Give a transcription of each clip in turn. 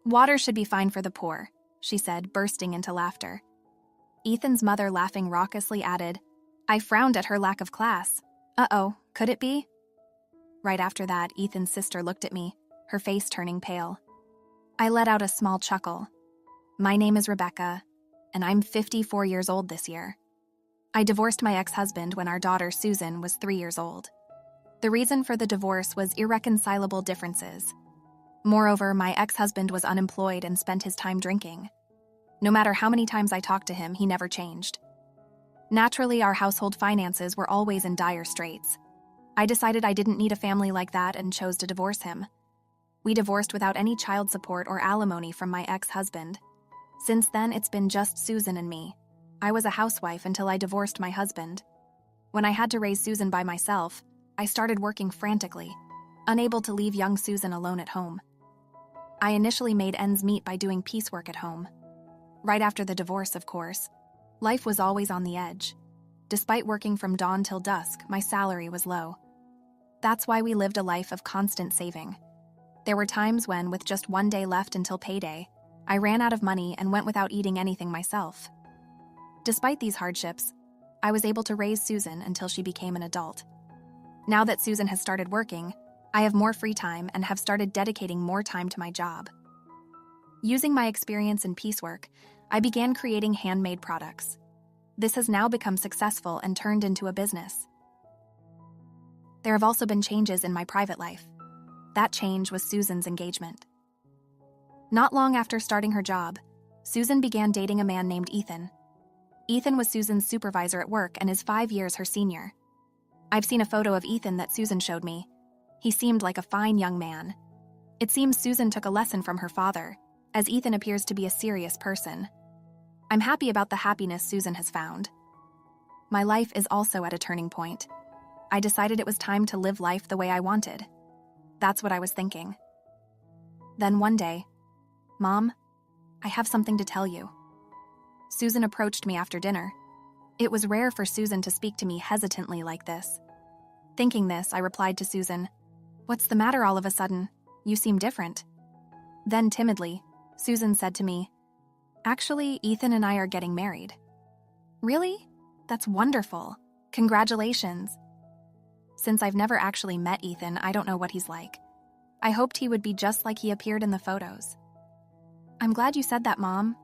Water should be fine for the poor, she said, bursting into laughter. Ethan's mother, laughing raucously, added, I frowned at her lack of class. Uh-oh, could it be? Right after that, Ethan's sister looked at me, her face turning pale. I let out a small chuckle. My name is Rebecca, and I'm 54 years old this year. I divorced my ex-husband when our daughter Susan was 3 years old. The reason for the divorce was irreconcilable differences. Moreover, my ex-husband was unemployed and spent his time drinking. No matter how many times I talked to him, he never changed. Naturally, our household finances were always in dire straits. I decided I didn't need a family like that and chose to divorce him. We divorced without any child support or alimony from my ex-husband. Since then, it's been just Susan and me. I was a housewife until I divorced my husband. When I had to raise Susan by myself, I started working frantically, unable to leave young Susan alone at home. I initially made ends meet by doing piecework at home. Right after the divorce, of course. Life was always on the edge. Despite working from dawn till dusk, my salary was low. That's why we lived a life of constant saving. There were times when, with just one day left until payday, I ran out of money and went without eating anything myself. Despite these hardships, I was able to raise Susan until she became an adult. Now that Susan has started working, I have more free time and have started dedicating more time to my job. Using my experience in piecework, I began creating handmade products. This has now become successful and turned into a business. There have also been changes in my private life. That change was Susan's engagement. Not long after starting her job, Susan began dating a man named Ethan. Ethan was Susan's supervisor at work and is 5 years her senior. I've seen a photo of Ethan that Susan showed me. He seemed like a fine young man. It seems Susan took a lesson from her father, as Ethan appears to be a serious person. I'm happy about the happiness Susan has found. My life is also at a turning point. I decided it was time to live life the way I wanted. That's what I was thinking. Then one day, Mom, I have something to tell you. Susan approached me after dinner. It was rare for Susan to speak to me hesitantly like this. Thinking this, I replied to Susan, What's the matter all of a sudden? You seem different. Then timidly, Susan said to me, Actually, Ethan and I are getting married. Really? That's wonderful. Congratulations. Since I've never actually met Ethan, I don't know what he's like. I hoped he would be just like he appeared in the photos. I'm glad you said that, Mom.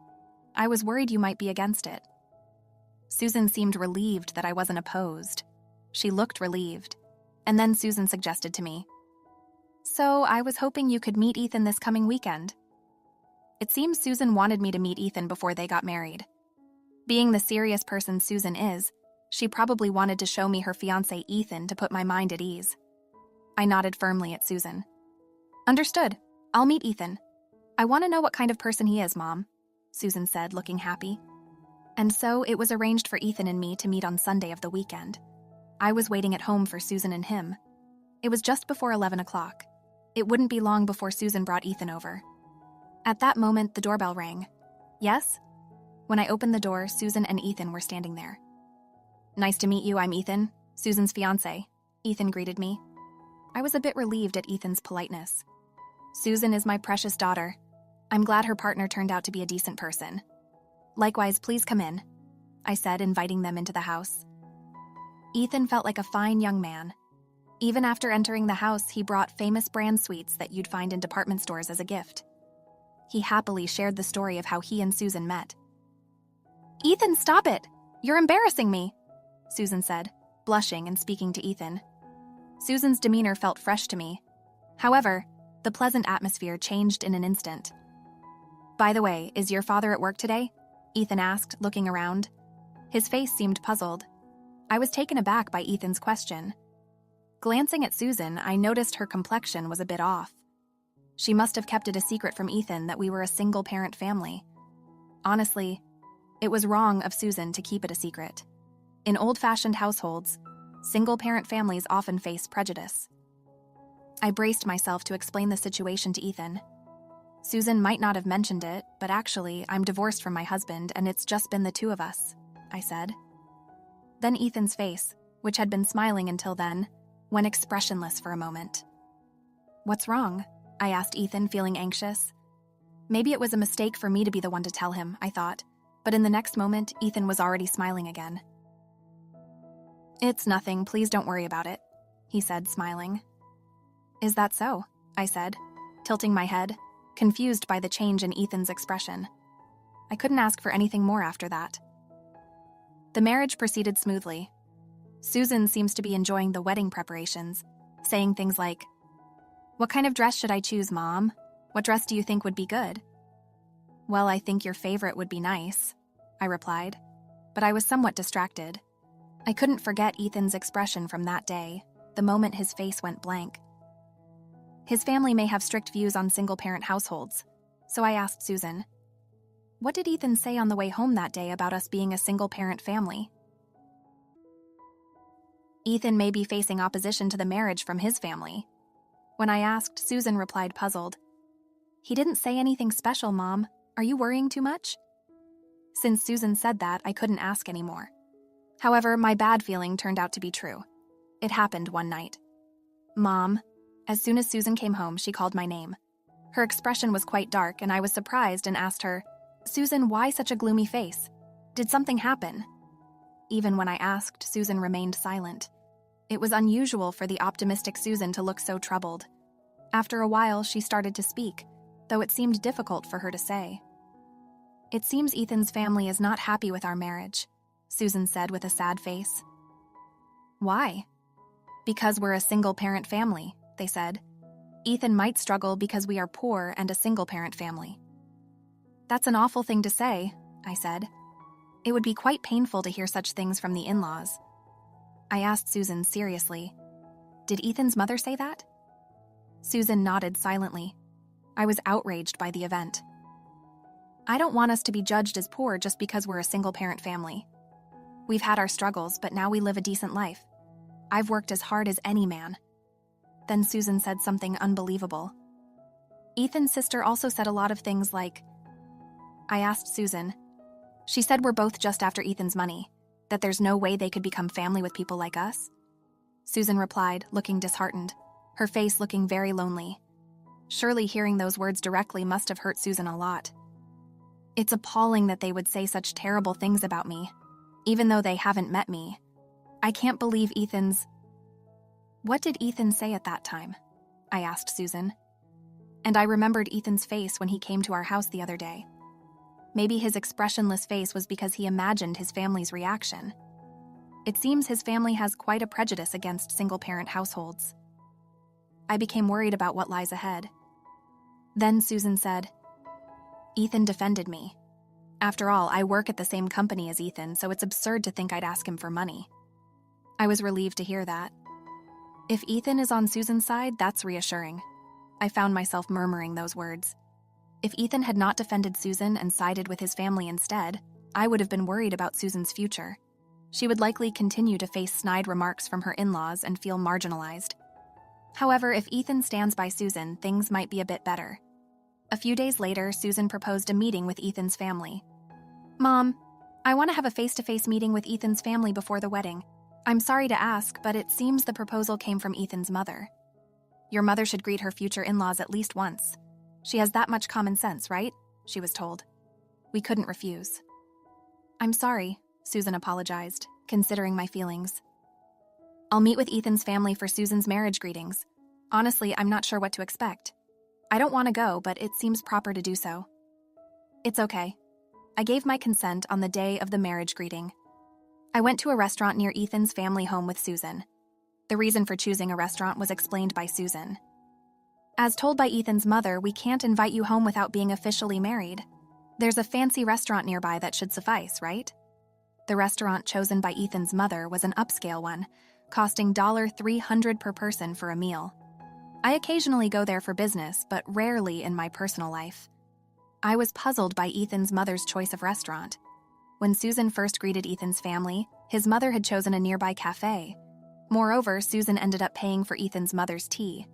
I was worried you might be against it. Susan seemed relieved that I wasn't opposed. She looked relieved. And then Susan suggested to me, So I was hoping you could meet Ethan this coming weekend. It seems Susan wanted me to meet Ethan before they got married. Being the serious person Susan is, she probably wanted to show me her fiancé Ethan to put my mind at ease. I nodded firmly at Susan. Understood. I'll meet Ethan. I want to know what kind of person he is, Mom, Susan said, looking happy. And so it was arranged for Ethan and me to meet on Sunday of the weekend. I was waiting at home for Susan and him. It was just before 11 o'clock. It wouldn't be long before Susan brought Ethan over. At that moment, the doorbell rang. Yes? When I opened the door, Susan and Ethan were standing there. Nice to meet you, I'm Ethan, Susan's fiancé. Ethan greeted me. I was a bit relieved at Ethan's politeness. Susan is my precious daughter. I'm glad her partner turned out to be a decent person. Likewise, please come in, I said, inviting them into the house. Ethan felt like a fine young man. Even after entering the house, he brought famous brand sweets that you'd find in department stores as a gift. He happily shared the story of how he and Susan met. Ethan, stop it! You're embarrassing me, Susan said, blushing and speaking to Ethan. Susan's demeanor felt fresh to me. However, the pleasant atmosphere changed in an instant. By the way, is your father at work today? Ethan asked, looking around. His face seemed puzzled. I was taken aback by Ethan's question. Glancing at Susan, I noticed her complexion was a bit off. She must have kept it a secret from Ethan that we were a single-parent family. Honestly, it was wrong of Susan to keep it a secret. In old-fashioned households, single-parent families often face prejudice. I braced myself to explain the situation to Ethan. Susan might not have mentioned it, but actually, I'm divorced from my husband and it's just been the two of us, I said. Then Ethan's face, which had been smiling until then, went expressionless for a moment. What's wrong? I asked Ethan, feeling anxious. Maybe it was a mistake for me to be the one to tell him, I thought, but in the next moment, Ethan was already smiling again. "It's nothing, please don't worry about it," he said, smiling. "Is that so?" I said, tilting my head, confused by the change in Ethan's expression. I couldn't ask for anything more after that. The marriage proceeded smoothly. Susan seems to be enjoying the wedding preparations, saying things like, "What kind of dress should I choose, Mom? What dress do you think would be good?" "Well, I think your favorite would be nice," I replied, but I was somewhat distracted. I couldn't forget Ethan's expression from that day, the moment his face went blank. His family may have strict views on single-parent households, so I asked Susan, "What did Ethan say on the way home that day about us being a single-parent family?" "Ethan may be facing opposition to the marriage from his family." When I asked, Susan replied puzzled, "He didn't say anything special, Mom. Are you worrying too much?" Since Susan said that, I couldn't ask anymore. However, my bad feeling turned out to be true. It happened one night. "Mom." As soon as Susan came home, she called my name. Her expression was quite dark, and I was surprised and asked her, "Susan, why such a gloomy face? Did something happen?" Even when I asked, Susan remained silent. It was unusual for the optimistic Susan to look so troubled. After a while, she started to speak, though it seemed difficult for her to say. "It seems Ethan's family is not happy with our marriage," Susan said with a sad face. "Why?" "Because we're a single-parent family," they said. "Ethan might struggle because we are poor and a single-parent family." "That's an awful thing to say," I said. "It would be quite painful to hear such things from the in-laws." I asked Susan seriously, "Did Ethan's mother say that?" Susan nodded silently. I was outraged by the event. "I don't want us to be judged as poor just because we're a single-parent family. We've had our struggles, but now we live a decent life. I've worked as hard as any man." Then Susan said something unbelievable. "Ethan's sister also said a lot of things like..." I asked Susan. "She said we're both just after Ethan's money, that there's no way they could become family with people like us?" Susan replied, looking disheartened, her face looking very lonely. Surely hearing those words directly must have hurt Susan a lot. "It's appalling that they would say such terrible things about me, even though they haven't met me. I can't believe Ethan's..." "What did Ethan say at that time?" I asked Susan. And I remembered Ethan's face when he came to our house the other day. Maybe his expressionless face was because he imagined his family's reaction. It seems his family has quite a prejudice against single-parent households. I became worried about what lies ahead. Then Susan said, "Ethan defended me. After all, I work at the same company as Ethan, so it's absurd to think I'd ask him for money." I was relieved to hear that. If Ethan is on Susan's side, that's reassuring. I found myself murmuring those words. If Ethan had not defended Susan and sided with his family instead, I would have been worried about Susan's future. She would likely continue to face snide remarks from her in-laws and feel marginalized. However, if Ethan stands by Susan, things might be a bit better. A few days later, Susan proposed a meeting with Ethan's family. "Mom, I want to have a face-to-face meeting with Ethan's family before the wedding. I'm sorry to ask, but it seems the proposal came from Ethan's mother. Your mother should greet her future in-laws at least once. She has that much common sense, right?" she was told. We couldn't refuse. "I'm sorry," Susan apologized, considering my feelings. "I'll meet with Ethan's family for Susan's marriage greetings. Honestly, I'm not sure what to expect. I don't want to go, but it seems proper to do so." "It's okay." I gave my consent on the day of the marriage greeting. I went to a restaurant near Ethan's family home with Susan. The reason for choosing a restaurant was explained by Susan. "As told by Ethan's mother, we can't invite you home without being officially married. There's a fancy restaurant nearby that should suffice, right?" The restaurant chosen by Ethan's mother was an upscale one, costing $300 per person for a meal. I occasionally go there for business, but rarely in my personal life. I was puzzled by Ethan's mother's choice of restaurant. When Susan first greeted Ethan's family, his mother had chosen a nearby cafe. Moreover, Susan ended up paying for Ethan's mother's tea.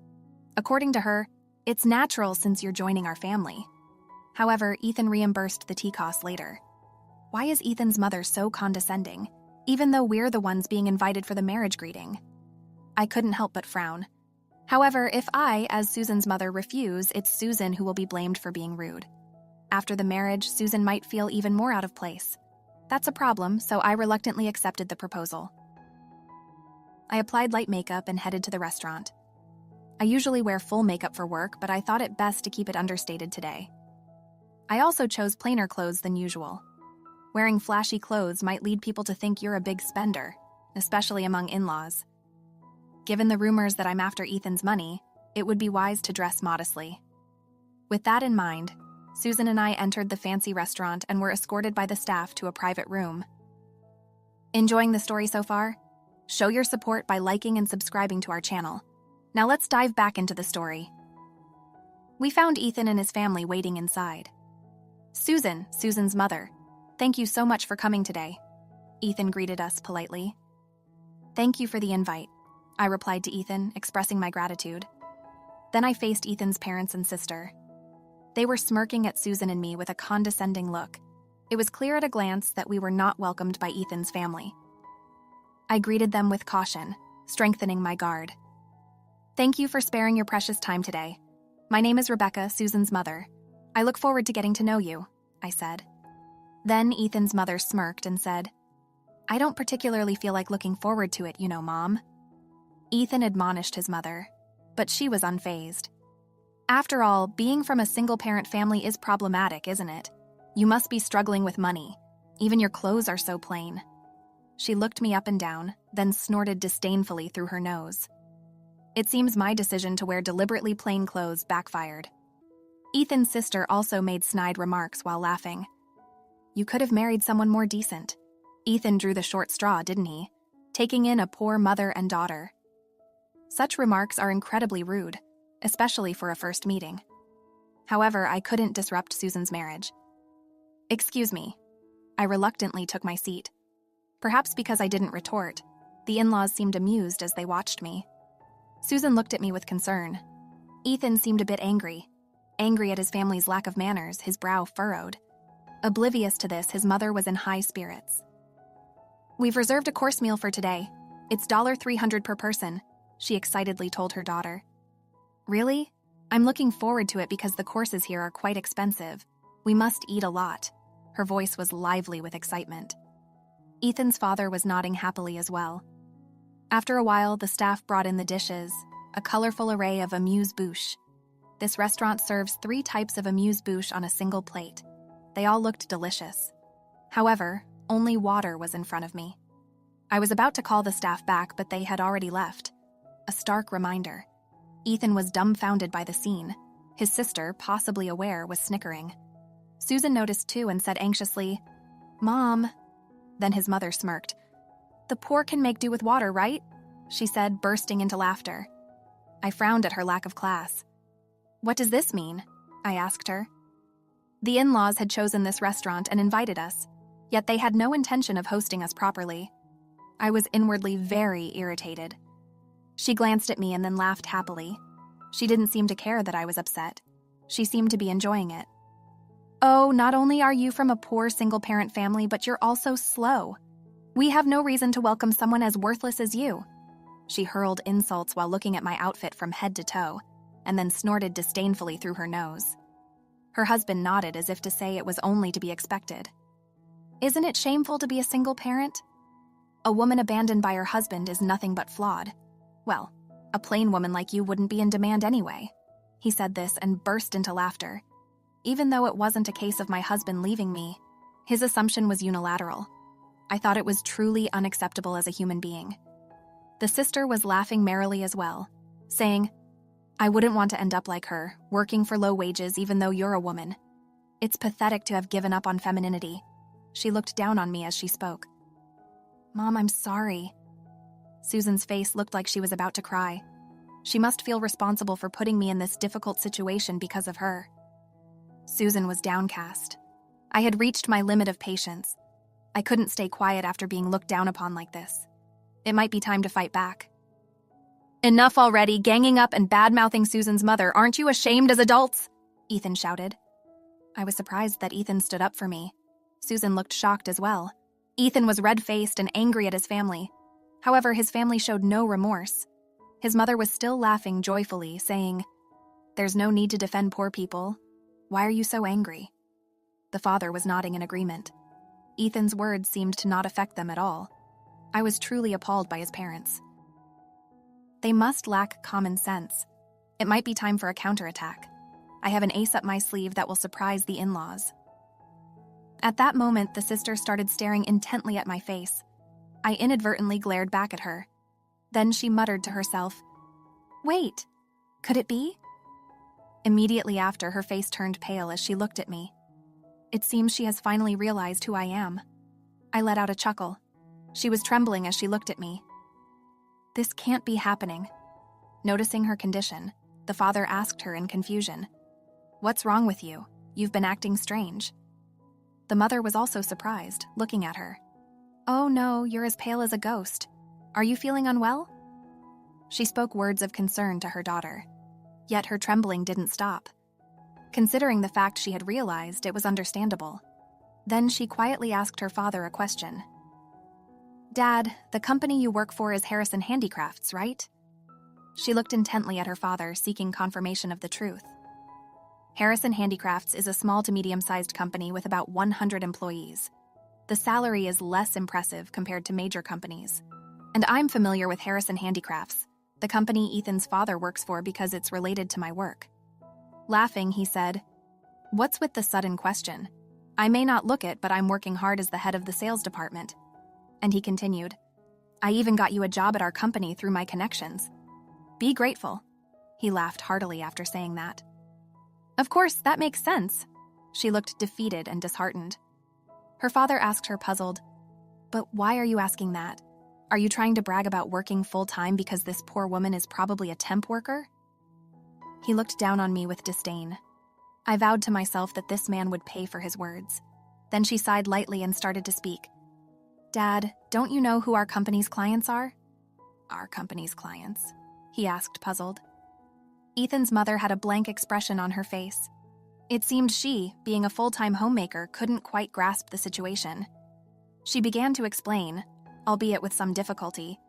According to her, "It's natural since you're joining our family." However, Ethan reimbursed the tea costs later. Why is Ethan's mother so condescending, even though we're the ones being invited for the marriage greeting? I couldn't help but frown. However, if I, as Susan's mother, refuse, it's Susan who will be blamed for being rude. After the marriage, Susan might feel even more out of place. That's a problem, so I reluctantly accepted the proposal. I applied light makeup and headed to the restaurant. I usually wear full makeup for work, but I thought it best to keep it understated today. I also chose plainer clothes than usual. Wearing flashy clothes might lead people to think you're a big spender, especially among in-laws. Given the rumors that I'm after Ethan's money, it would be wise to dress modestly. With that in mind, Susan and I entered the fancy restaurant and were escorted by the staff to a private room. Enjoying the story so far? Show your support by liking and subscribing to our channel. Now let's dive back into the story. We found Ethan and his family waiting inside. Susan, Susan's mother, thank you so much for coming today. Ethan greeted us politely. Thank you for the invite, I replied to Ethan, expressing my gratitude. Then I faced Ethan's parents and sister. They were smirking at Susan and me with a condescending look. It was clear at a glance that we were not welcomed by Ethan's family. I greeted them with caution, strengthening my guard. Thank you for sparing your precious time today. My name is Rebecca, Susan's mother. I look forward to getting to know you, I said. Then Ethan's mother smirked and said, I don't particularly feel like looking forward to it, Mom. Ethan admonished his mother, but she was unfazed. After all, being from a single-parent family is problematic, isn't it? You must be struggling with money. Even your clothes are so plain. She looked me up and down, then snorted disdainfully through her nose. It seems my decision to wear deliberately plain clothes backfired. Ethan's sister also made snide remarks while laughing. You could have married someone more decent. Ethan drew the short straw, didn't he? Taking in a poor mother and daughter. Such remarks are incredibly rude, especially for a first meeting. However, I couldn't disrupt Susan's marriage. Excuse me. I reluctantly took my seat. Perhaps because I didn't retort, the in-laws seemed amused as they watched me. Susan looked at me with concern. Ethan seemed a bit angry at his family's lack of manners, his brow furrowed. Oblivious to this, his mother was in high spirits. We've reserved a course meal for today. It's $300 per person, she excitedly told her daughter. Really? I'm looking forward to it because the courses here are quite expensive. We must eat a lot. Her voice was lively with excitement. Ethan's father was nodding happily as well. After a while, the staff brought in the dishes, a colorful array of amuse-bouche. This restaurant serves 3 types of amuse-bouche on a single plate. They all looked delicious. However, only water was in front of me. I was about to call the staff back, but they had already left. A stark reminder. Ethan was dumbfounded by the scene. His sister, possibly aware, was snickering. Susan noticed too and said anxiously, Mom. Then his mother smirked. The poor can make do with water, right? She said, bursting into laughter. I frowned at her lack of class. What does this mean? I asked her. The in-laws had chosen this restaurant and invited us, yet they had no intention of hosting us properly. I was inwardly very irritated. She glanced at me and then laughed happily. She didn't seem to care that I was upset. She seemed to be enjoying it. Oh, not only are you from a poor single-parent family, but you're also slow. We have no reason to welcome someone as worthless as you. She hurled insults while looking at my outfit from head to toe, and then snorted disdainfully through her nose. Her husband nodded as if to say it was only to be expected. Isn't it shameful to be a single parent? A woman abandoned by her husband is nothing but flawed. Well, a plain woman like you wouldn't be in demand anyway. He said this and burst into laughter. Even though it wasn't a case of my husband leaving me, his assumption was unilateral. I thought it was truly unacceptable as a human being. The sister was laughing merrily as well, saying, I wouldn't want to end up like her, working for low wages even though you're a woman. It's pathetic to have given up on femininity. She looked down on me as she spoke. Mom, I'm sorry. Susan's face looked like she was about to cry. She must feel responsible for putting me in this difficult situation because of her. Susan was downcast. I had reached my limit of patience. I couldn't stay quiet after being looked down upon like this. It might be time to fight back. Enough already, ganging up and bad-mouthing Susan's mother. Aren't you ashamed as adults? Ethan shouted. I was surprised that Ethan stood up for me. Susan looked shocked as well. Ethan was red-faced and angry at his family. However, his family showed no remorse. His mother was still laughing joyfully, saying, There's no need to defend poor people. Why are you so angry? The father was nodding in agreement. Ethan's words seemed to not affect them at all. I was truly appalled by his parents. They must lack common sense. It might be time for a counterattack. I have an ace up my sleeve that will surprise the in-laws. At that moment, the sister started staring intently at my face. I inadvertently glared back at her. Then she muttered to herself, "Wait, could it be?" Immediately after, her face turned pale as she looked at me. It seems she has finally realized who I am. I let out a chuckle. She was trembling as she looked at me. This can't be happening. Noticing her condition, the father asked her in confusion, "What's wrong with you? You've been acting strange." The mother was also surprised, looking at her. "Oh no, you're as pale as a ghost. Are you feeling unwell?" She spoke words of concern to her daughter. Yet her trembling didn't stop. Considering the fact she had realized, it was understandable. Then she quietly asked her father a question. "Dad, the company you work for is Harrison Handicrafts, right?" She looked intently at her father, seeking confirmation of the truth. Harrison Handicrafts is a small to medium-sized company with about 100 employees. The salary is less impressive compared to major companies. And I'm familiar with Harrison Handicrafts, the company Ethan's father works for, because it's related to my work. Laughing, he said, "What's with the sudden question? I may not look it, but I'm working hard as the head of the sales department." And he continued, "I even got you a job at our company through my connections. Be grateful." He laughed heartily after saying that. "Of course, that makes sense." She looked defeated and disheartened. Her father asked her, puzzled, "But why are you asking that? Are you trying to brag about working full-time because this poor woman is probably a temp worker?" He looked down on me with disdain. I vowed to myself that this man would pay for his words. Then she sighed lightly and started to speak. "Dad, don't you know who our company's clients are?" "Our company's clients?" he asked, puzzled. Ethan's mother had a blank expression on her face. It seemed she, being a full-time homemaker, couldn't quite grasp the situation. She began to explain, albeit with some difficulty.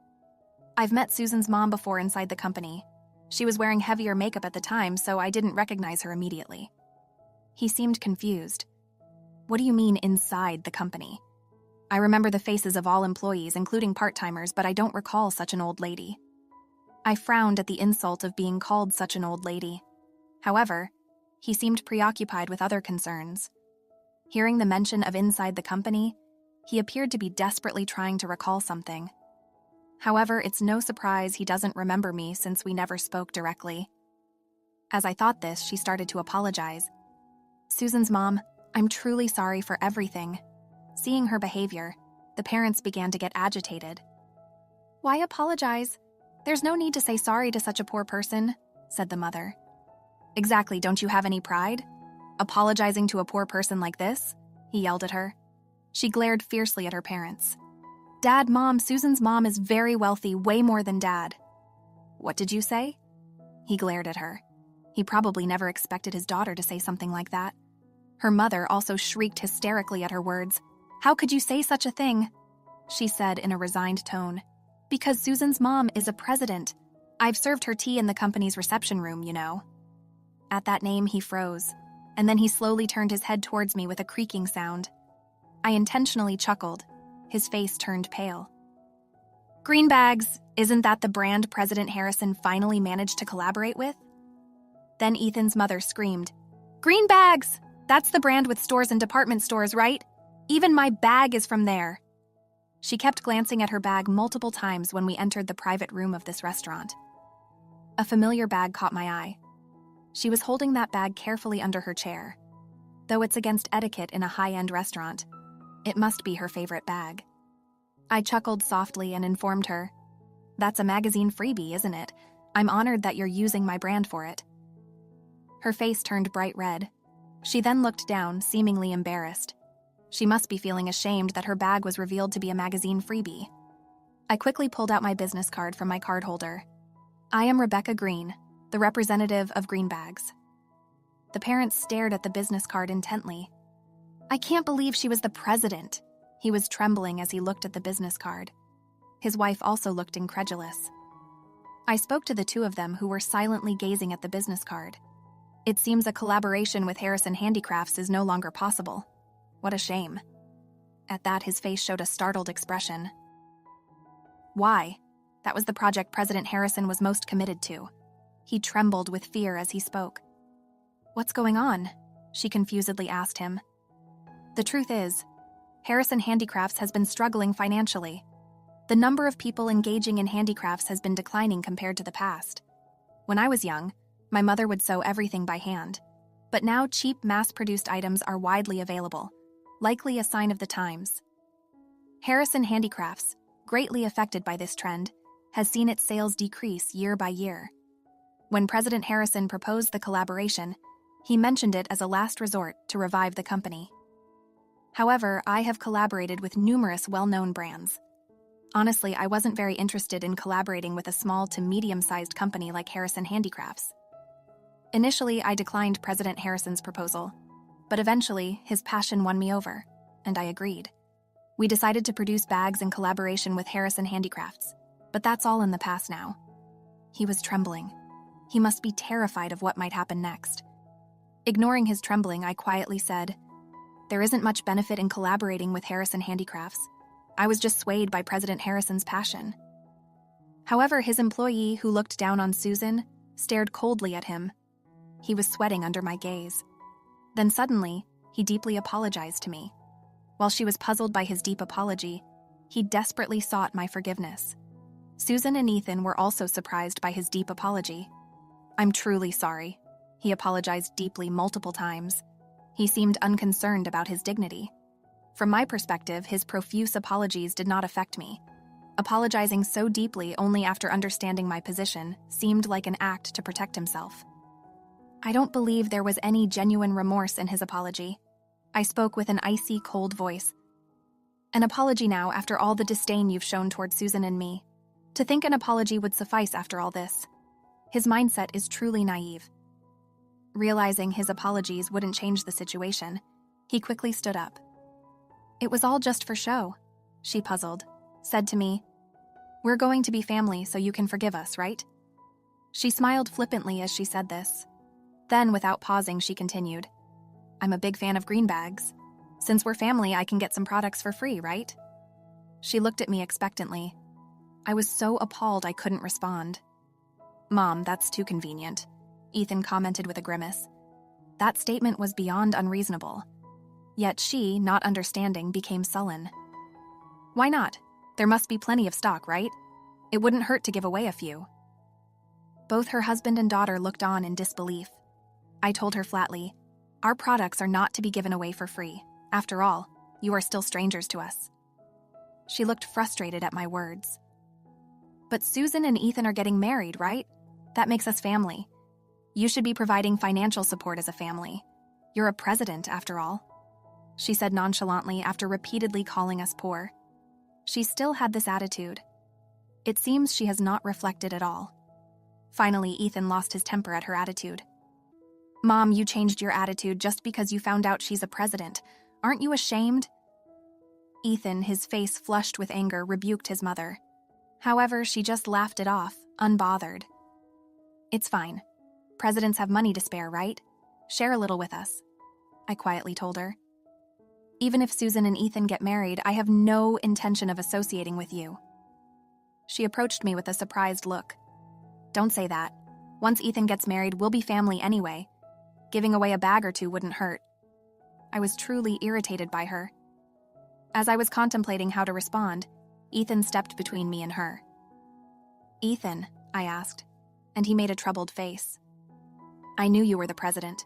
"I've met Susan's mom before inside the company. She was wearing heavier makeup at the time, so I didn't recognize her immediately." He seemed confused. "What do you mean inside the company? I remember the faces of all employees, including part-timers, but I don't recall such an old lady." I frowned at the insult of being called such an old lady. However, he seemed preoccupied with other concerns. Hearing the mention of inside the company, he appeared to be desperately trying to recall something. However, it's no surprise he doesn't remember me since we never spoke directly. As I thought this, she started to apologize. "Susan's mom, I'm truly sorry for everything." Seeing her behavior, the parents began to get agitated. "Why apologize? There's no need to say sorry to such a poor person," said the mother. "Exactly, don't you have any pride? Apologizing to a poor person like this?" he yelled at her. She glared fiercely at her parents. "Dad, Mom, Susan's mom is very wealthy, way more than Dad." "What did you say?" He glared at her. He probably never expected his daughter to say something like that. Her mother also shrieked hysterically at her words. "How could you say such a thing?" she said in a resigned tone. "Because Susan's mom is a president. I've served her tea in the company's reception room, you know." At that name, he froze, and then he slowly turned his head towards me with a creaking sound. I intentionally chuckled. His face turned pale. "Greenbags, isn't that the brand President Harrison finally managed to collaborate with?" Then Ethan's mother screamed, "Greenbags! That's the brand with stores and department stores, right? Even my bag is from there." She kept glancing at her bag multiple times when we entered the private room of this restaurant. A familiar bag caught my eye. She was holding that bag carefully under her chair. Though it's against etiquette in a high-end restaurant, it must be her favorite bag. I chuckled softly and informed her, "That's a magazine freebie, isn't it? I'm honored that you're using my brand for it." Her face turned bright red. She then looked down, seemingly embarrassed. She must be feeling ashamed that her bag was revealed to be a magazine freebie. I quickly pulled out my business card from my card holder. "I am Rebecca Green, the representative of Greenbags." The parents stared at the business card intently. "I can't believe she was the president." He was trembling as he looked at the business card. His wife also looked incredulous. I spoke to the two of them, who were silently gazing at the business card. It seems a collaboration with Harrison Handicrafts is no longer possible. What a shame. At that, his face showed a startled expression. Why? That was the project President Harrison was most committed to. He trembled with fear as he spoke. What's going on? She confusedly asked him. The truth is, Harrison Handicrafts has been struggling financially. The number of people engaging in handicrafts has been declining compared to the past. When I was young, my mother would sew everything by hand. But now cheap, mass-produced items are widely available, likely a sign of the times. Harrison Handicrafts, greatly affected by this trend, has seen its sales decrease year by year. When President Harrison proposed the collaboration, he mentioned it as a last resort to revive the company. However, I have collaborated with numerous well-known brands. Honestly, I wasn't very interested in collaborating with a small to medium-sized company like Harrison Handicrafts. Initially, I declined President Harrison's proposal, but eventually, his passion won me over, and I agreed. We decided to produce bags in collaboration with Harrison Handicrafts, but that's all in the past now. He was trembling. He must be terrified of what might happen next. Ignoring his trembling, I quietly said, "There isn't much benefit in collaborating with Harrison Handicrafts. I was just swayed by President Harrison's passion." However, his employee, who looked down on Susan, stared coldly at him. He was sweating under my gaze. Then suddenly, he deeply apologized to me. While she was puzzled by his deep apology, he desperately sought my forgiveness. Susan and Ethan were also surprised by his deep apology. "I'm truly sorry." He apologized deeply multiple times. He seemed unconcerned about his dignity. From my perspective, his profuse apologies did not affect me. Apologizing so deeply only after understanding my position seemed like an act to protect himself. I don't believe there was any genuine remorse in his apology. I spoke with an icy, cold voice. "An apology now after all the disdain you've shown toward Susan and me. To think an apology would suffice after all this. His mindset is truly naive." Realizing his apologies wouldn't change the situation, he quickly stood up. "It was all just for show," she puzzled, said to me. "We're going to be family, so you can forgive us, right?" She smiled flippantly as she said this. Then, without pausing, she continued, "I'm a big fan of green bags. Since we're family, I can get some products for free, right?" She looked at me expectantly. I was so appalled I couldn't respond. "Mom, that's too convenient," Ethan commented with a grimace. That statement was beyond unreasonable. Yet she, not understanding, became sullen. "Why not? There must be plenty of stock, right? It wouldn't hurt to give away a few." Both her husband and daughter looked on in disbelief. I told her flatly, "Our products are not to be given away for free. After all, you are still strangers to us." She looked frustrated at my words. "But Susan and Ethan are getting married, right? That makes us family. You should be providing financial support as a family. You're a president, after all," she said nonchalantly after repeatedly calling us poor. She still had this attitude. It seems she has not reflected at all. Finally, Ethan lost his temper at her attitude. "Mom, you changed your attitude just because you found out she's a president. Aren't you ashamed?" Ethan, his face flushed with anger, rebuked his mother. However, she just laughed it off, unbothered. "It's fine. Presidents have money to spare, right? Share a little with us," I quietly told her. "Even if Susan and Ethan get married, I have no intention of associating with you." She approached me with a surprised look. "Don't say that. Once Ethan gets married, we'll be family anyway. Giving away a bag or two wouldn't hurt." I was truly irritated by her. As I was contemplating how to respond, Ethan stepped between me and her. "Ethan," I asked, and he made a troubled face. "I knew you were the president.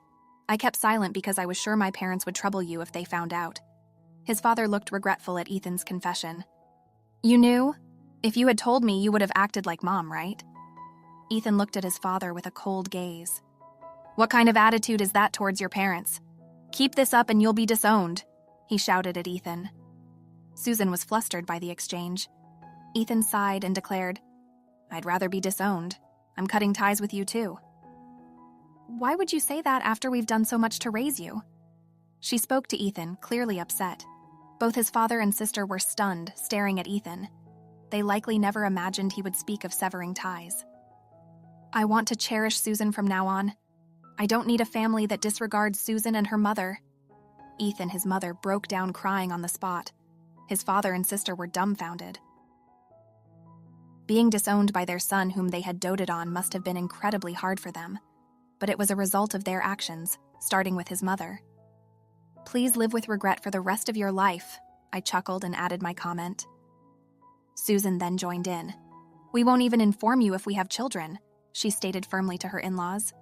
I kept silent because I was sure my parents would trouble you if they found out." His father looked regretful at Ethan's confession. "You knew? If you had told me, you would have acted like Mom, right?" Ethan looked at his father with a cold gaze. "What kind of attitude is that towards your parents? Keep this up and you'll be disowned," he shouted at Ethan. Susan was flustered by the exchange. Ethan sighed and declared, "I'd rather be disowned. I'm cutting ties with you too." "Why would you say that after we've done so much to raise you?" She spoke to Ethan, clearly upset. Both his father and sister were stunned, staring at Ethan. They likely never imagined he would speak of severing ties. "I want to cherish Susan from now on. I don't need a family that disregards Susan and her mother." Ethan, his mother, broke down crying on the spot. His father and sister were dumbfounded. Being disowned by their son whom they had doted on must have been incredibly hard for them, but it was a result of their actions, starting with his mother. "Please live with regret for the rest of your life," I chuckled and added my comment. Susan then joined in. "We won't even inform you if we have children," she stated firmly to her in-laws.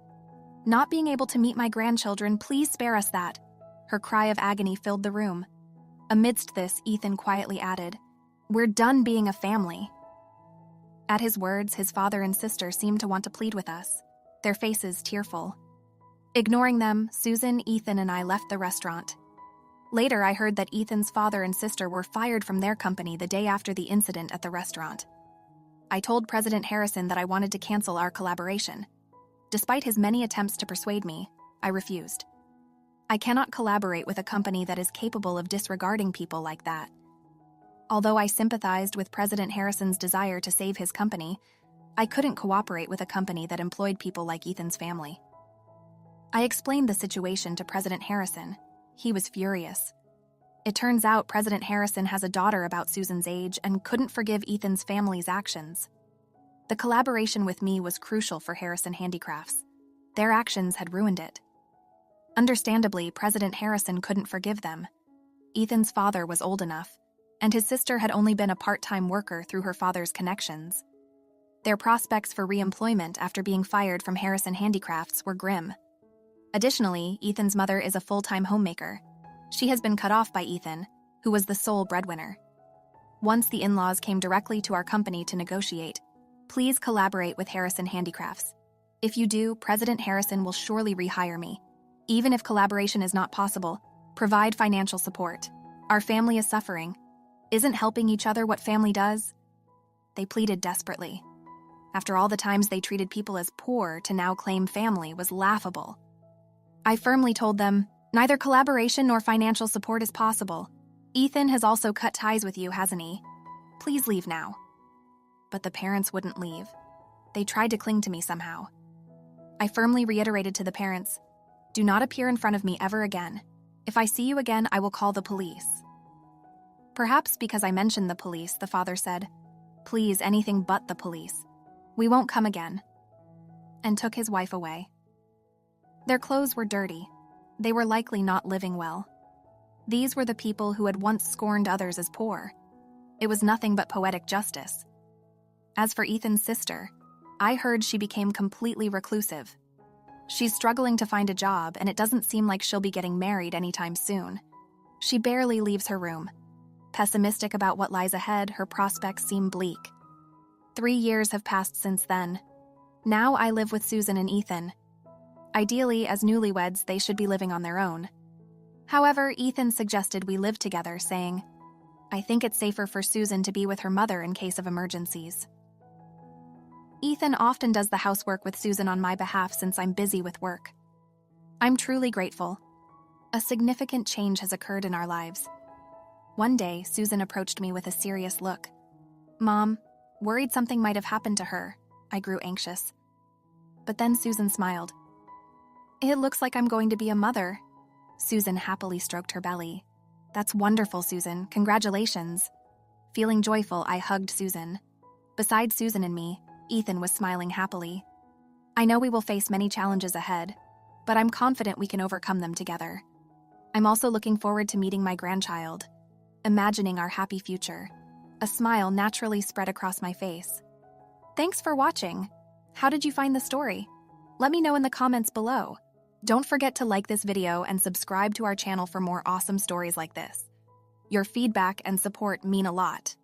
"Not being able to meet my grandchildren, please spare us that." Her cry of agony filled the room. Amidst this, Ethan quietly added, "We're done being a family." At his words, his father and sister seemed to want to plead with us, their faces tearful. Ignoring them, Susan, Ethan, and I left the restaurant. Later, I heard that Ethan's father and sister were fired from their company the day after the incident at the restaurant. I told President Harrison that I wanted to cancel our collaboration. Despite his many attempts to persuade me, I refused. I cannot collaborate with a company that is capable of disregarding people like that. Although I sympathized with President Harrison's desire to save his company, I couldn't cooperate with a company that employed people like Ethan's family. I explained the situation to President Harrison. He was furious. It turns out President Harrison has a daughter about Susan's age and couldn't forgive Ethan's family's actions. The collaboration with me was crucial for Harrison Handicrafts. Their actions had ruined it. Understandably, President Harrison couldn't forgive them. Ethan's father was old enough, and his sister had only been a part-time worker through her father's connections. Their prospects for re-employment after being fired from Harrison Handicrafts were grim. Additionally, Ethan's mother is a full-time homemaker. She has been cut off by Ethan, who was the sole breadwinner. Once the in-laws came directly to our company to negotiate, "Please collaborate with Harrison Handicrafts. If you do, President Harrison will surely rehire me. Even if collaboration is not possible, provide financial support. Our family is suffering. Isn't helping each other what family does?" They pleaded desperately. After all the times they treated people as poor, to now claim family was laughable. I firmly told them, "Neither collaboration nor financial support is possible. Ethan has also cut ties with you, hasn't he? Please leave now." But the parents wouldn't leave. They tried to cling to me somehow. I firmly reiterated to the parents, "Do not appear in front of me ever again. If I see you again, I will call the police." Perhaps because I mentioned the police, the father said, "Please, anything but the police. We won't come again," and took his wife away. Their clothes were dirty. They were likely not living well. These were the people who had once scorned others as poor. It was nothing but poetic justice. As for Ethan's sister, I heard she became completely reclusive. She's struggling to find a job, and it doesn't seem like she'll be getting married anytime soon. She barely leaves her room. Pessimistic about what lies ahead, her prospects seem bleak. 3 years have passed since then. Now I live with Susan and Ethan. Ideally, as newlyweds, they should be living on their own. However, Ethan suggested we live together, saying, "I think it's safer for Susan to be with her mother in case of emergencies." Ethan often does the housework with Susan on my behalf since I'm busy with work. I'm truly grateful. A significant change has occurred in our lives. One day, Susan approached me with a serious look. "Mom, worried something might have happened to her." I grew anxious. But then Susan smiled. "It looks like I'm going to be a mother." Susan happily stroked her belly. "That's wonderful, Susan. Congratulations." Feeling joyful, I hugged Susan. Besides Susan and me, Ethan was smiling happily. I know we will face many challenges ahead, but I'm confident we can overcome them together. I'm also looking forward to meeting my grandchild, imagining our happy future. A smile naturally spread across my face. Thanks for watching. How did you find the story? Let me know in the comments below. Don't forget to like this video and subscribe to our channel for more awesome stories like this. Your feedback and support mean a lot.